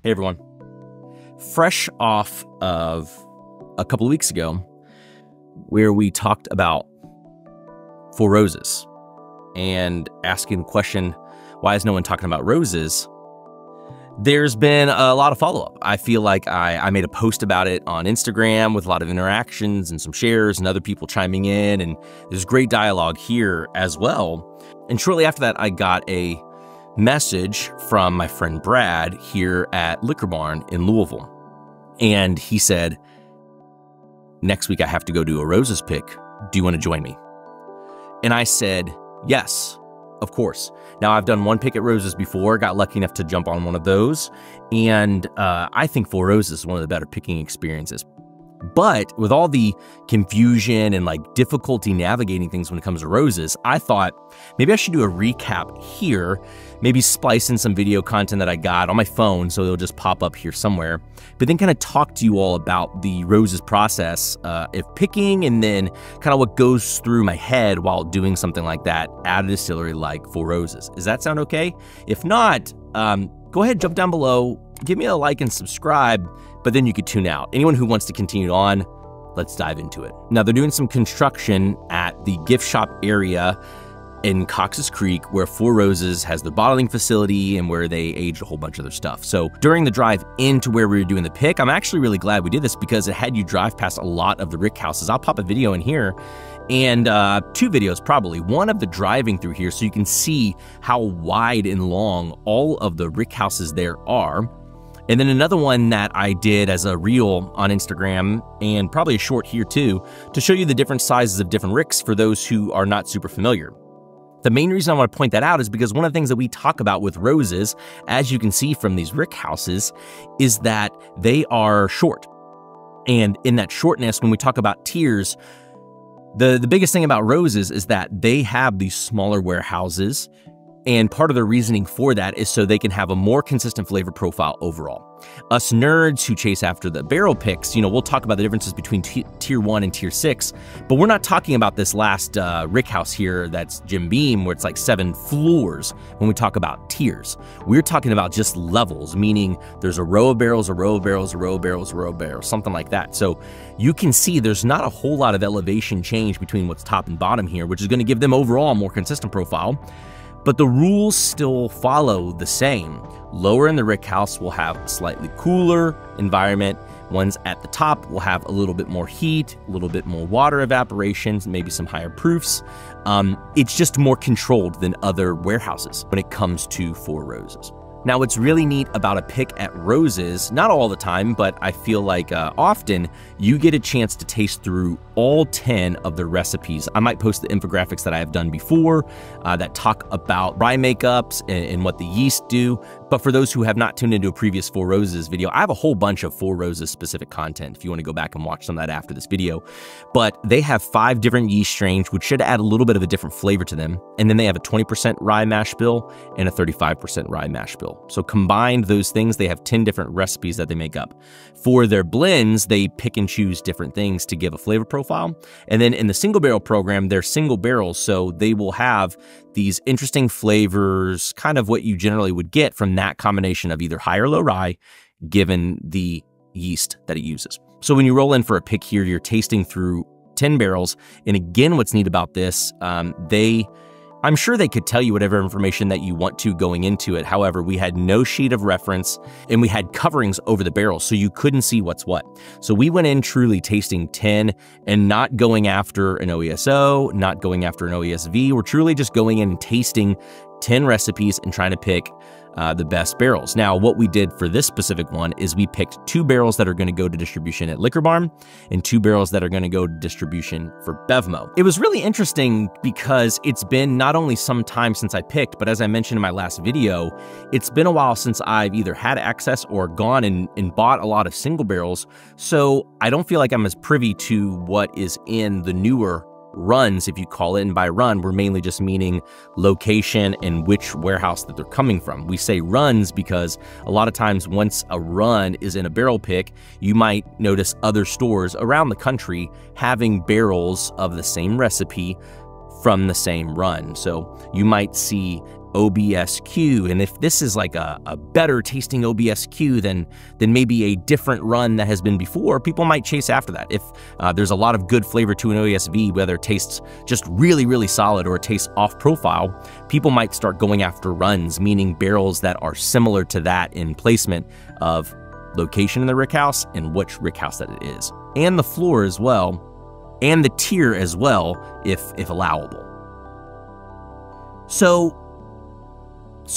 Hey everyone. Fresh off of a couple of weeks ago where we talked about Four Roses and asking the question, why is no one talking about roses? There's been a lot of follow-up. I feel like I made a post about it on Instagram with a lot of interactions and some shares and other people chiming in, and there's great dialogue here as well. And shortly after that, I got a message from my friend Brad here at Liquor Barn in Louisville. And he said, next week I have to go do a roses pick. Do you want to join me? And I said, yes, of course. Now, I've done one pick at roses before, got lucky enough to jump on one of those. And I think Four Roses is one of the better picking experiences. But with all the confusion and difficulty navigating things when it comes to roses, I thought maybe I should do a recap here, maybe splice in some video content that I got on my phone so it'll just pop up here somewhere, but then kind of talk to you all about the roses process of picking and then kind of what goes through my head while doing something like that at a distillery like Four Roses. Does that sound okay? If not, go ahead, jump down below, give me a like and subscribe, but then you could tune out. Anyone who wants to continue on, let's dive into it. Now, they're doing some construction at the gift shop area in Cox's Creek where Four Roses has their bottling facility and where they aged a whole bunch of their stuff. So during the drive into where we were doing the pick, I'm actually really glad we did this because it had you drive past a lot of the rick houses. I'll pop a video in here and two videos probably. One of the driving through here so you can see how wide and long all of the rick houses there are. And then another one that I did as a reel on Instagram and probably a short here too to show you the different sizes of different ricks for those who are not super familiar. The main reason I want to point that out is because one of the things that we talk about with roses, as you can see from these rick houses, is that they are short. And in that shortness, when we talk about tiers, the biggest thing about roses is that they have these smaller warehouses. And part of the reasoning for that is so they can have a more consistent flavor profile overall. Us nerds who chase after the barrel picks, we'll talk about the differences between tier 1 and tier 6, but we're not talking about this last rick house here that's Jim Beam where it's like 7 floors when we talk about tiers. We're talking about just levels, meaning there's a row of barrels, a row of barrels, a row of barrels, a row of barrels, something like that. So you can see there's not a whole lot of elevation change between what's top and bottom here, which is going to give them overall a more consistent profile. But the rules still follow the same. Lower in the rick house will have a slightly cooler environment. Ones at the top will have a little bit more heat, a little bit more water evaporation, maybe some higher proofs. It's just more controlled than other warehouses when it comes to Four Roses. Now, what's really neat about a pick at Roses, not all the time, but I feel like often, you get a chance to taste through all 10 of the recipes. I might post the infographics that I have done before that talk about rye makeups and what the yeast do. But for those who have not tuned into a previous Four Roses video, I have a whole bunch of Four Roses specific content if you want to go back and watch some of that after this video. But they have 5 different yeast strains, which should add a little bit of a different flavor to them. And then they have a 20% rye mash bill and a 35% rye mash bill. So combined those things, they have 10 different recipes that they make up. For their blends, they pick and choose different things to give a flavor profile. And then in the single barrel program, they're single barrels, so they will have these interesting flavors, kind of what you generally would get from that combination of either high or low rye, given the yeast that it uses. So when you roll in for a pick here, you're tasting through 10 barrels. And again, what's neat about this, I'm sure they could tell you whatever information that you want to going into it. However, we had no sheet of reference and we had coverings over the barrels, so you couldn't see what's what. So we went in truly tasting 10 and not going after an OESO, not going after an OESV. We're truly just going in and tasting 10 recipes and trying to pick the best barrels. Now, what we did for this specific one is we picked 2 barrels that are going to go to distribution at Liquor Barn and 2 barrels that are going to go to distribution for Bevmo. It was really interesting because it's been not only some time since I picked, but as I mentioned in my last video, it's been a while since I've either had access or gone and bought a lot of single barrels. So I don't feel like I'm as privy to what is in the newer runs, if you call it. And by run, we're mainly just meaning location and which warehouse that they're coming from. We say runs because a lot of times once a run is in a barrel pick, you might notice other stores around the country having barrels of the same recipe from the same run. So you might see OBSQ. And if this is like a better tasting OBSQ than maybe a different run that has been before, people might chase after that. If there's a lot of good flavor to an OESV, whether it tastes just really, really solid or it tastes off profile, people might start going after runs, meaning barrels that are similar to that in placement of location in the rickhouse and which rickhouse that it is. And the floor as well, and the tier as well, if allowable. So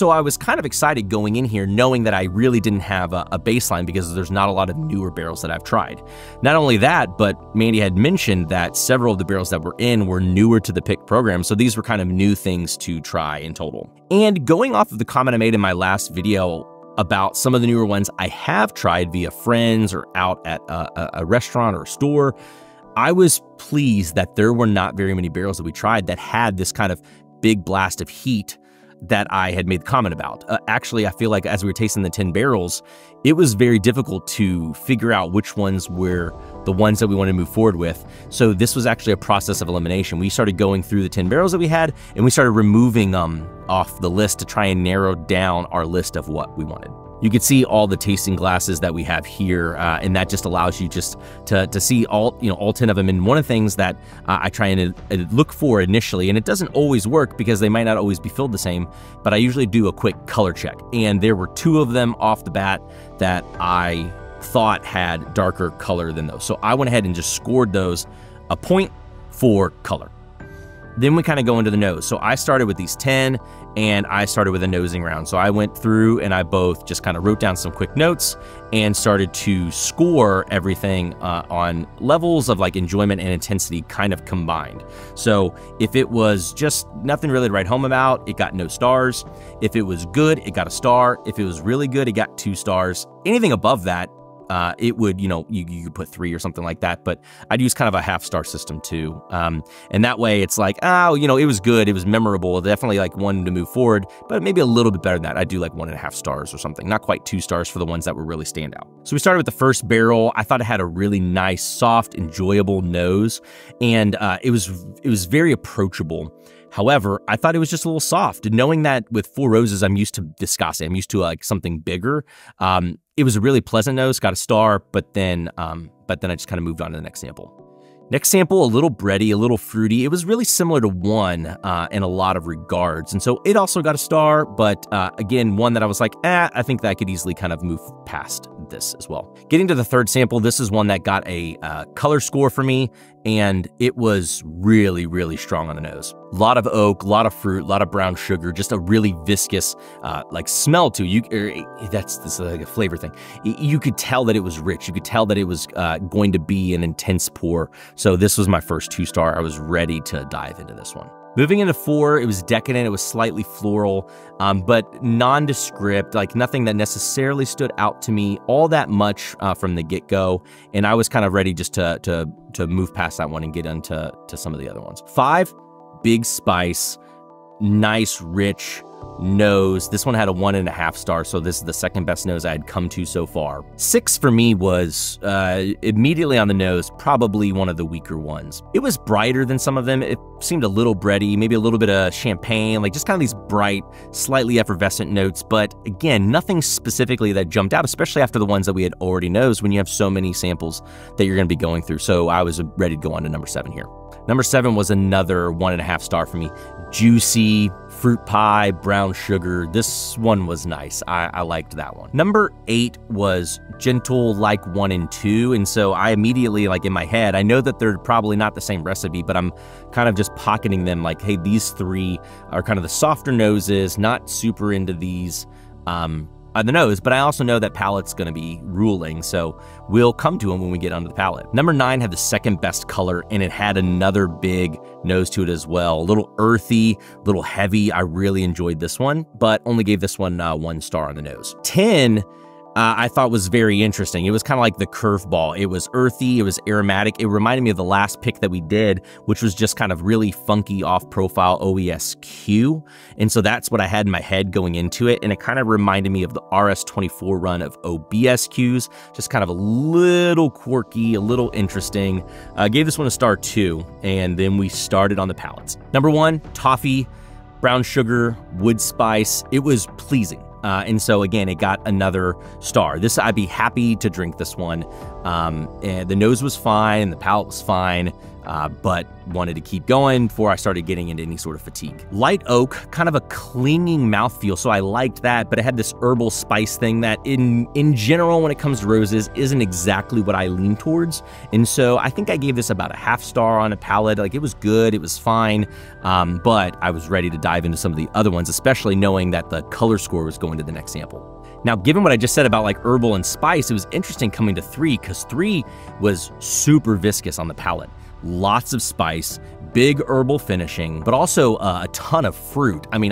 I was kind of excited going in here knowing that I really didn't have a baseline because there's not a lot of newer barrels that I've tried. Not only that, but Mandy had mentioned that several of the barrels that were in were newer to the pick program, so these were kind of new things to try in total. And going off of the comment I made in my last video about some of the newer ones I have tried via friends or out at a restaurant or a store, I was pleased that there were not very many barrels that we tried that had this kind of big blast of heat that I had made the comment about. Actually, I feel like as we were tasting the 10 barrels, it was very difficult to figure out which ones were the ones that we wanted to move forward with. So this was actually a process of elimination. We started going through the 10 barrels that we had, and we started removing them off the list to try and narrow down our list of what we wanted. You can see all the tasting glasses that we have here, and that just allows you just to see all 10 of them. And one of the things that I try and look for initially, and it doesn't always work because they might not always be filled the same, but I usually do a quick color check. And there were 2 of them off the bat that I thought had darker color than those. So I went ahead and just scored those a point for color. Then we kind of go into the nose. So I started with these 10 and I started with a nosing round. So I went through and I both just kind of wrote down some quick notes and started to score everything on levels of like enjoyment and intensity kind of combined. So if it was just nothing really to write home about, it got no stars. If it was good, it got a star. If it was really good, it got 2 stars. Anything above that, it would, you could put 3 or something like that, but I'd use kind of a half-star system too. And that way it's like, it was good, it was memorable, definitely like one to move forward, but maybe a little bit better than that. I'd do like 1.5 stars or something, not quite 2 stars for the ones that were really stand out. So we started with the first barrel. I thought it had a really nice, soft, enjoyable nose, and it was very approachable. However, I thought it was just a little soft. Knowing that with Four Roses, I'm used to viscosity. I'm used to like something bigger. It was a really pleasant nose, got a star, but then I just kind of moved on to the next sample. Next sample, a little bready, a little fruity. It was really similar to 1 in a lot of regards. And so it also got a star, but again, one that I was like, I think that I could easily kind of move past this as well. Getting to the third sample, this is one that got a color score for me, and it was really, really strong on the nose. A lot of oak, a lot of fruit, a lot of brown sugar, just a really viscous like smell to you. That's like a flavor thing. You could tell that it was rich. You could tell that it was going to be an intense pour. So this was my first 2-star. I was ready to dive into this one. Moving into 4, it was decadent, it was slightly floral, but nondescript, like nothing that necessarily stood out to me all that much from the get-go, and I was kind of ready just to move past that one and get into some of the other ones. 5, big spice, nice, rich nose. This one had a 1.5 star, so this is the second best nose I had come to so far. 6 for me was immediately on the nose, probably one of the weaker ones. It was brighter than some of them. It seemed a little bready, maybe a little bit of champagne, like just kind of these bright, slightly effervescent notes. But again, nothing specifically that jumped out, especially after the ones that we had already nosed when you have so many samples that you're going to be going through. So I was ready to go on to number 7 here. Number 7 was another 1.5 star for me. Juicy, fruit pie, brown sugar. This one was nice. I liked that one. Number 8 was gentle like 1 and 2. And so I immediately, like in my head, I know that they're probably not the same recipe, but I'm kind of just pocketing them like, hey, these 3 are kind of the softer noses, not super into these on the nose, but I also know that palate's going to be ruling, so we'll come to them when we get onto the palate. Number 9 had the second best color, and it had another big nose to it as well. A little earthy, a little heavy. I really enjoyed this one, but only gave this one 1 star on the nose. 10 I thought was very interesting. It was kind of like the curveball. It was earthy, it was aromatic. It reminded me of the last pick that we did, which was just kind of really funky off-profile OESQ. And so that's what I had in my head going into it. And it kind of reminded me of the RS24 run of OBSQs, just kind of a little quirky, a little interesting. Gave this one a star 2, and then we started on the palates. Number 1, toffee. brown sugar, wood spice. It was pleasing. And so again, it got another star. This, I'd be happy to drink this one. And the nose was fine, the palate was fine, but wanted to keep going before I started getting into any sort of fatigue. Light oak, kind of a clinging mouthfeel, so I liked that, but it had this herbal spice thing that in general, when it comes to roses, isn't exactly what I lean towards. And so I think I gave this about a half star on a palate. Like, it was good, it was fine, but I was ready to dive into some of the other ones, especially knowing that the color score was going to the next sample. Now, given what I just said about like herbal and spice, it was interesting coming to 3, because 3 was super viscous on the palate. Lots of spice, big herbal finishing, but also a ton of fruit. I mean,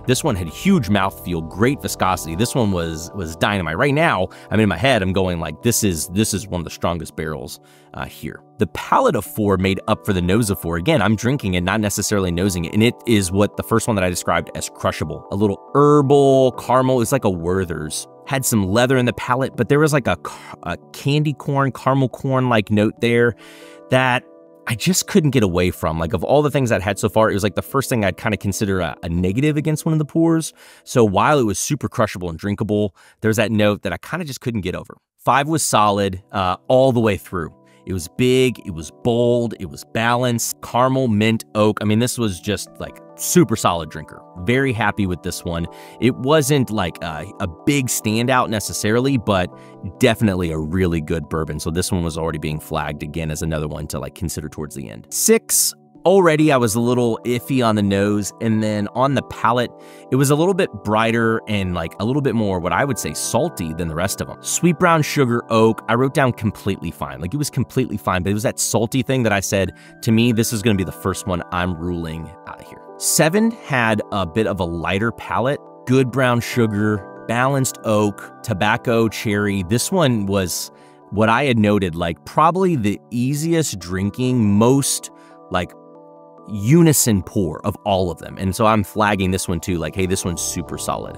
this one had huge mouthfeel, great viscosity. This one was dynamite. Right now, I'm in my head, I'm going like, this is one of the strongest barrels here. The palate of 4 made up for the nose of 4. Again, I'm drinking it, not necessarily nosing it, and it is what the first one that I described as crushable. A little herbal, caramel, it's like a Werther's. Had some leather in the palate, but there was like a candy corn, caramel corn-like note there that I just couldn't get away from. Like, of all the things I'd had so far, it was like the first thing I'd kind of consider a negative against one of the pours. So while it was super crushable and drinkable, there's that note that I kind of just couldn't get over. 5 was solid all the way through. It was big, it was bold, it was balanced, caramel, mint, oak. I mean, this was just like super solid drinker. Very happy with this one. It wasn't like a big standout necessarily, but definitely a really good bourbon. So this one was already being flagged again as another one to like consider towards the end. 6, already I was a little iffy on the nose, and then on the palate, it was a little bit brighter and like a little bit more what I would say salty than the rest of them. Sweet brown sugar, oak, I wrote down completely fine. Like, it was completely fine, but it was that salty thing that I said, to me, this is gonna be the first one I'm ruling out of here. 7 had a bit of a lighter palate, good brown sugar, balanced oak, tobacco, cherry. This one was what I had noted, like probably the easiest drinking, most like unison pour of all of them. And so I'm flagging this one too, like, hey, this one's super solid.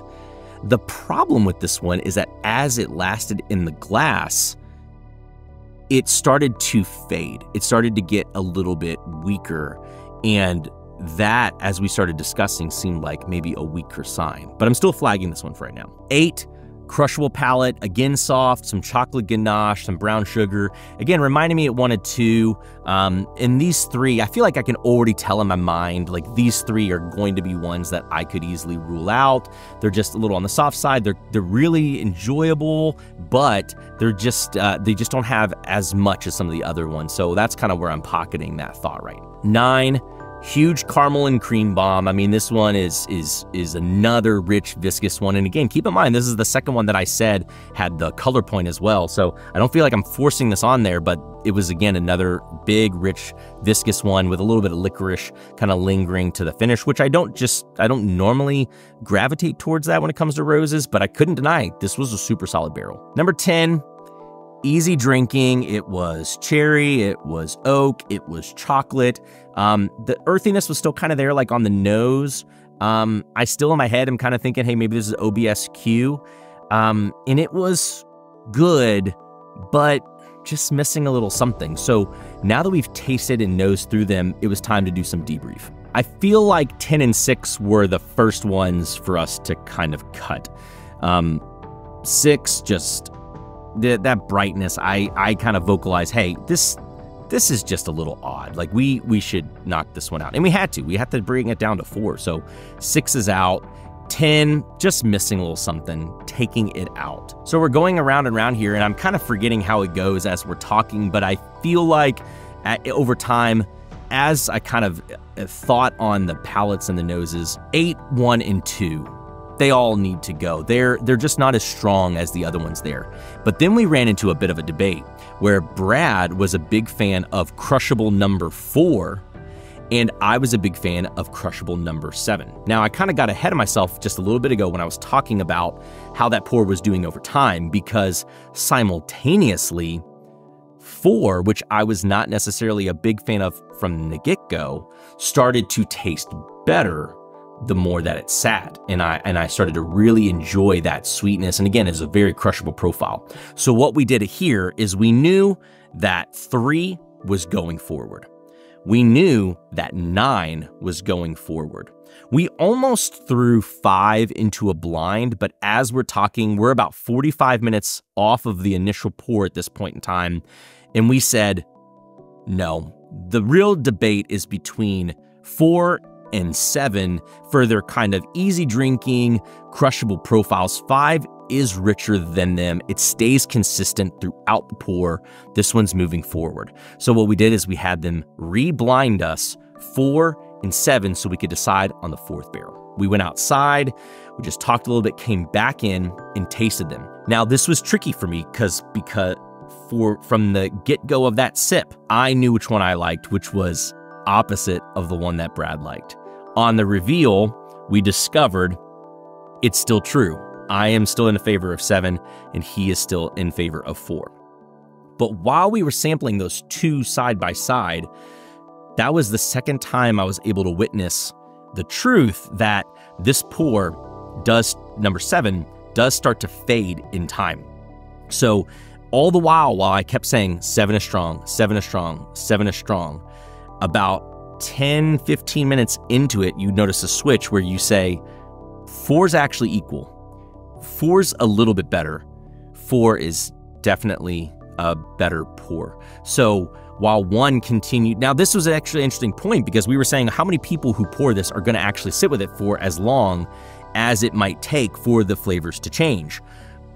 The problem with this one is that as it lasted in the glass, it started to fade. It started to get a little bit weaker. And that, as we started discussing, seemed like maybe a weaker sign. But I'm still flagging this one for right now. 8, crushable palate, again soft, some chocolate ganache, some brown sugar. Again, reminding me it wanted 2. And these 3, I feel like I can already tell in my mind, like, these 3 are going to be ones that I could easily rule out. They're just a little on the soft side. They're really enjoyable, but they're just they just don't have as much as some of the other ones. So that's kind of where I'm pocketing that thought right. 9. Huge caramel and cream bomb. I mean, this one is another rich, viscous one. And again, keep in mind, this is the second one that I said had the color point as well. So I don't feel like I'm forcing this on there, but it was, again, another big, rich, viscous one with a little bit of licorice kind of lingering to the finish, which I don't normally gravitate towards that when it comes to roses, but I couldn't deny this was a super solid barrel. Number 10, easy drinking. It was cherry, it was oak, it was chocolate. The earthiness was still kind of there, like on the nose. I still in my head am kind of thinking, hey, maybe this is OBSQ. And it was good, but just missing a little something. So now that we've tasted and nosed through them, it was time to do some debrief. I feel like 10 and 6 were the first ones for us to kind of cut. 6, just that brightness, I kind of vocalized, hey, this is just a little odd. Like, we should knock this one out. And we had to bring it down to 4. So 6 is out. 10, just missing a little something, taking it out. So we're going around and around here, and I'm kind of forgetting how it goes as we're talking, but I feel like over time, as I kind of thought on the palates and the noses, 8, 1, and 2, they all need to go. They're just not as strong as the other ones there. But then we ran into a bit of a debate where Brad was a big fan of crushable number 4, and I was a big fan of crushable number 7. Now, I kind of got ahead of myself just a little bit ago when I was talking about how that pour was doing over time, because simultaneously, 4, which I was not necessarily a big fan of from the get-go, started to taste better the more that it sat. And I started to really enjoy that sweetness. And again, it's a very crushable profile. So what we did here is we knew that 3 was going forward. we knew that 9 was going forward. We almost threw 5 into a blind, but as we're talking, we're about 45 minutes off of the initial pour at this point in time, and we said, no, the real debate is between 4 and 7 for their kind of easy drinking, crushable profiles. 5 is richer than them. It stays consistent throughout the pour. This one's moving forward. So what we did is we had them re-blind us 4 and 7 so we could decide on the 4th barrel. We went outside, we just talked a little bit, came back in and tasted them. Now this was tricky for me because from the get-go of that sip, I knew which one I liked, which was opposite of the one that Brad liked. On the reveal, we discovered it's still true. I am still in favor of 7, and he is still in favor of 4. But while we were sampling those two side by side, that was the second time I was able to witness the truth that this pour number 7, does start to fade in time. So all the while I kept saying 7 is strong, 7 is strong, 7 is strong, about 10, 15 minutes into it, you notice a switch where you say 4's actually equal. 4's a little bit better. 4 is definitely a better pour. So while 1 continued, now this was actually an interesting point because we were saying how many people who pour this are going to actually sit with it for as long as it might take for the flavors to change.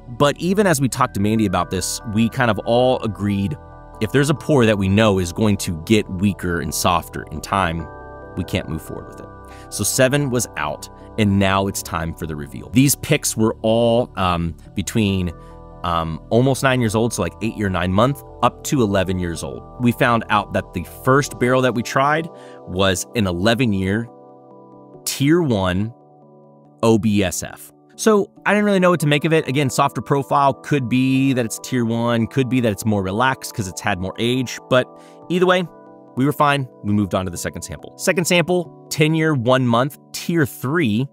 But even as we talked to Mandy about this, we kind of all agreed if there's a pour that we know is going to get weaker and softer in time, we can't move forward with it. So 7 was out, and now it's time for the reveal. These picks were all between almost 9 years old, so like 8 or 9 months, up to 11 years old. We found out that the first barrel that we tried was an 11-year Tier 1 OBSF. So I didn't really know what to make of it. Again, softer profile, could be that it's Tier 1, could be that it's more relaxed because it's had more age, but either way, we were fine. We moved on to the second sample. Second sample, 10-year, 1 month, Tier 3,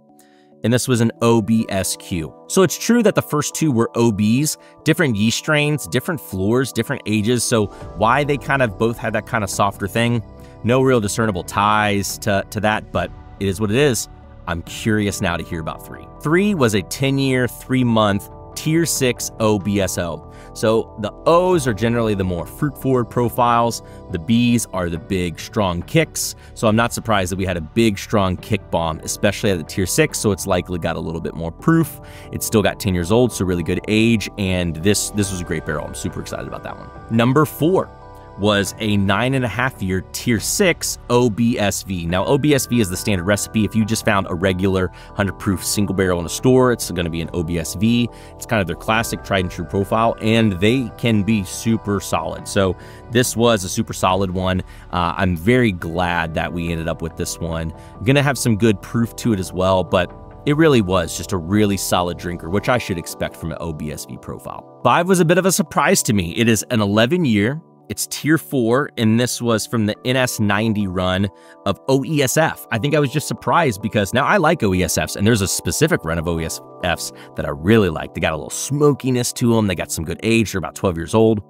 and this was an OBSQ. So it's true that the first two were OBs, different yeast strains, different floors, different ages, so why they kind of both had that kind of softer thing, no real discernible ties to that, but it is what it is. I'm curious now to hear about 3. 3 was a 10-year, 3-month, Tier 6 OBSO. So the O's are generally the more fruit-forward profiles. The B's are the big, strong kicks. So I'm not surprised that we had a big, strong kick bomb, especially at the Tier 6, so it's likely got a little bit more proof. It's still got 10 years old, so really good age, and this was a great barrel. I'm super excited about that one. Number 4 was a 9.5-year Tier 6 OBSV. Now, OBSV is the standard recipe. If you just found a regular 100 proof single barrel in a store, it's going to be an OBSV. It's kind of their classic tried and true profile, and they can be super solid. So this was a super solid one. I'm very glad that we ended up with this one. Going to have some good proof to it as well, but it really was just a really solid drinker, which I should expect from an OBSV profile. 5 was a bit of a surprise to me. It is an 11-year. It's Tier 4, and this was from the NS90 run of OESF. I think I was just surprised because now I like OESFs, and there's a specific run of OESFs that I really like. They got a little smokiness to them. They got some good age. They're about 12 years old.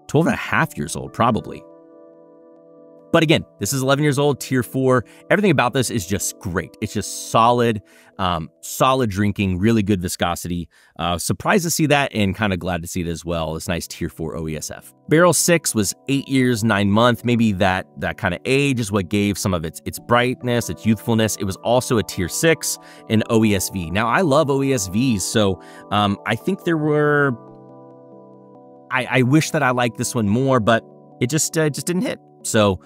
12 and a half years old, probably. But again, this is 11 years old, Tier 4. Everything about this is just great. It's just solid, solid drinking, really good viscosity. Surprised to see that and kind of glad to see it as well. This nice Tier 4 OESF. Barrel 6 was 8 years, 9 months. Maybe that kind of age is what gave some of its brightness, its youthfulness. It was also a Tier 6 in OESV. Now, I love OESVs, so I think there were... I wish that I liked this one more, but it just didn't hit. So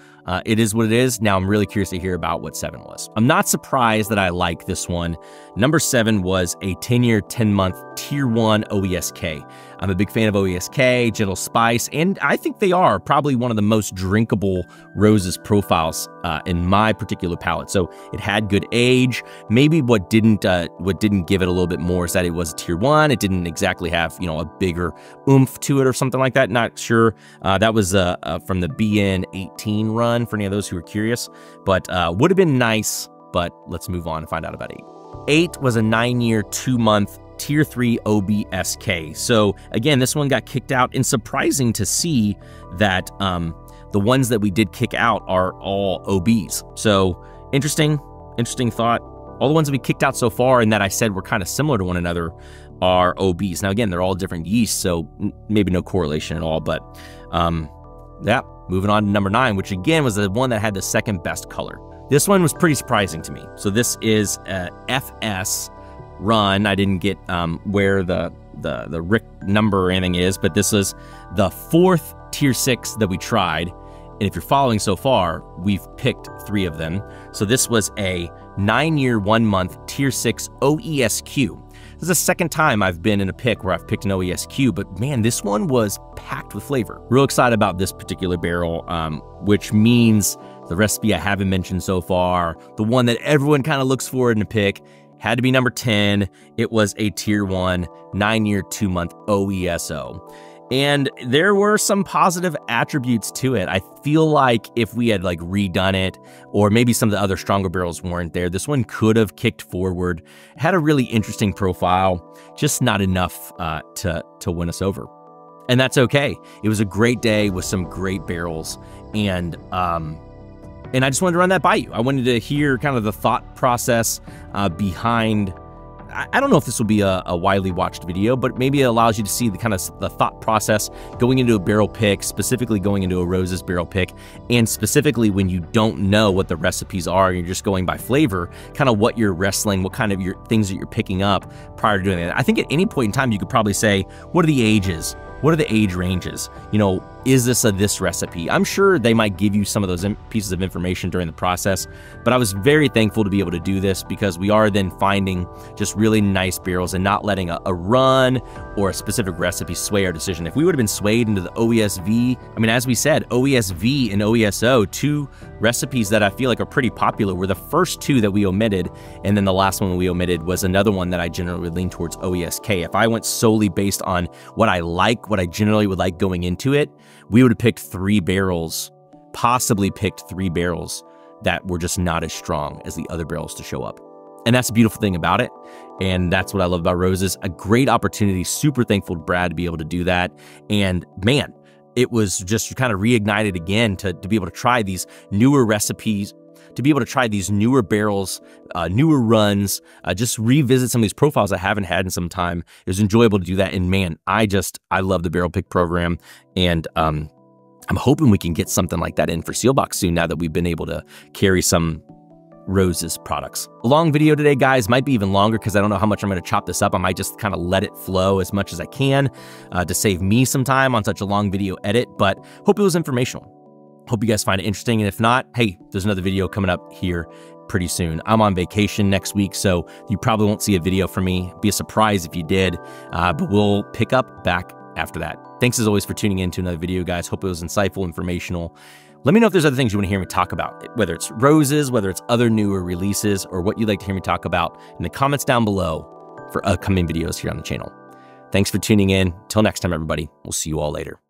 it is what it is. Now I'm really curious to hear about what 7 was. I'm not surprised that I like this one. Number 7 was a 10-year, 10-month Tier 1 OESK. I'm a big fan of OESK, Gentle Spice, and I think they are probably one of the most drinkable roses profiles in my particular palate. So it had good age. Maybe what didn't give it a little bit more is that it was a Tier 1. It didn't exactly have, you know, a bigger oomph to it or something like that. Not sure. That was from the BN 18 run for any of those who are curious, but would have been nice, but let's move on and find out about 8. 8 was a 9-year, 2-month Tier 3 OBSK. So again, this one got kicked out, and surprising to see that the ones that we did kick out are all OBs. So interesting thought. All the ones that we kicked out so far and that I said were kind of similar to one another are OBs. Now, again, they're all different yeasts, so maybe no correlation at all. But yeah, moving on to number 9, which again was the one that had the second best color. This one was pretty surprising to me. So this is a FS run. I didn't get where the RIC number or anything is, but this is the 4th tier 6 that we tried. And if you're following so far, we've picked 3 of them. So this was a 9-year, 1-month tier 6 OESQ. This is the second time I've been in a pick where I've picked an OESQ, but man, this one was packed with flavor. Real excited about this particular barrel, which means the recipe I haven't mentioned so far, the one that everyone kind of looks for in a pick, had to be number 10. It was a tier 1, 9-year, 2-month OESO. And there were some positive attributes to it. I feel like if we had like redone it, or maybe some of the other stronger barrels weren't there, this one could have kicked forward. Had a really interesting profile, just not enough to win us over. And that's okay. It was a great day with some great barrels, and I just wanted to run that by you. I wanted to hear kind of the thought process behind. I don't know if this will be a widely watched video, but maybe it allows you to see the kind of the thought process going into a barrel pick, specifically going into a Roses barrel pick, and specifically when you don't know what the recipes are, and you're just going by flavor, kind of what you're wrestling, what kind of your things that you're picking up prior to doing that. I think at any point in time, you could probably say, what are the ages? What are the age ranges? You know, is this this recipe? I'm sure they might give you some of those pieces of information during the process, but I was very thankful to be able to do this because we are then finding just really nice barrels and not letting a run or a specific recipe sway our decision. If we would have been swayed into the OESV, I mean, as we said, OESV and OESO, 2 recipes that I feel like are pretty popular, were the first 2 that we omitted, and then the last one we omitted was another one that I generally would lean towards OESK. If I went solely based on what I like, what I generally would like going into it, we would have picked 3 barrels, possibly picked 3 barrels that were just not as strong as the other barrels to show up. And that's the beautiful thing about it. And that's what I love about Roses. A great opportunity. Super thankful to Brad to be able to do that. And man, it was just kind of reignited again to be able to try these newer recipes, to be able to try these newer barrels, newer runs, just revisit some of these profiles I haven't had in some time. It was enjoyable to do that. And man, I love the barrel pick program. And I'm hoping we can get something like that in for Sealbox soon now that we've been able to carry some Roses products. A long video today, guys, might be even longer because I don't know how much I'm going to chop this up. I might just kind of let it flow as much as I can to save me some time on such a long video edit, but hope it was informational. Hope you guys find it interesting, and if not, hey, there's another video coming up here pretty soon. I'm on vacation next week, so you probably won't see a video from me. Be a surprise if you did, but we'll pick up back after that. Thanks as always for tuning in to another video, guys. Hope it was insightful, informational. Let me know if there's other things you want to hear me talk about, whether it's Roses, whether it's other newer releases, or what you'd like to hear me talk about in the comments down below for upcoming videos here on the channel. Thanks for tuning in. Till next time, everybody. We'll see you all later.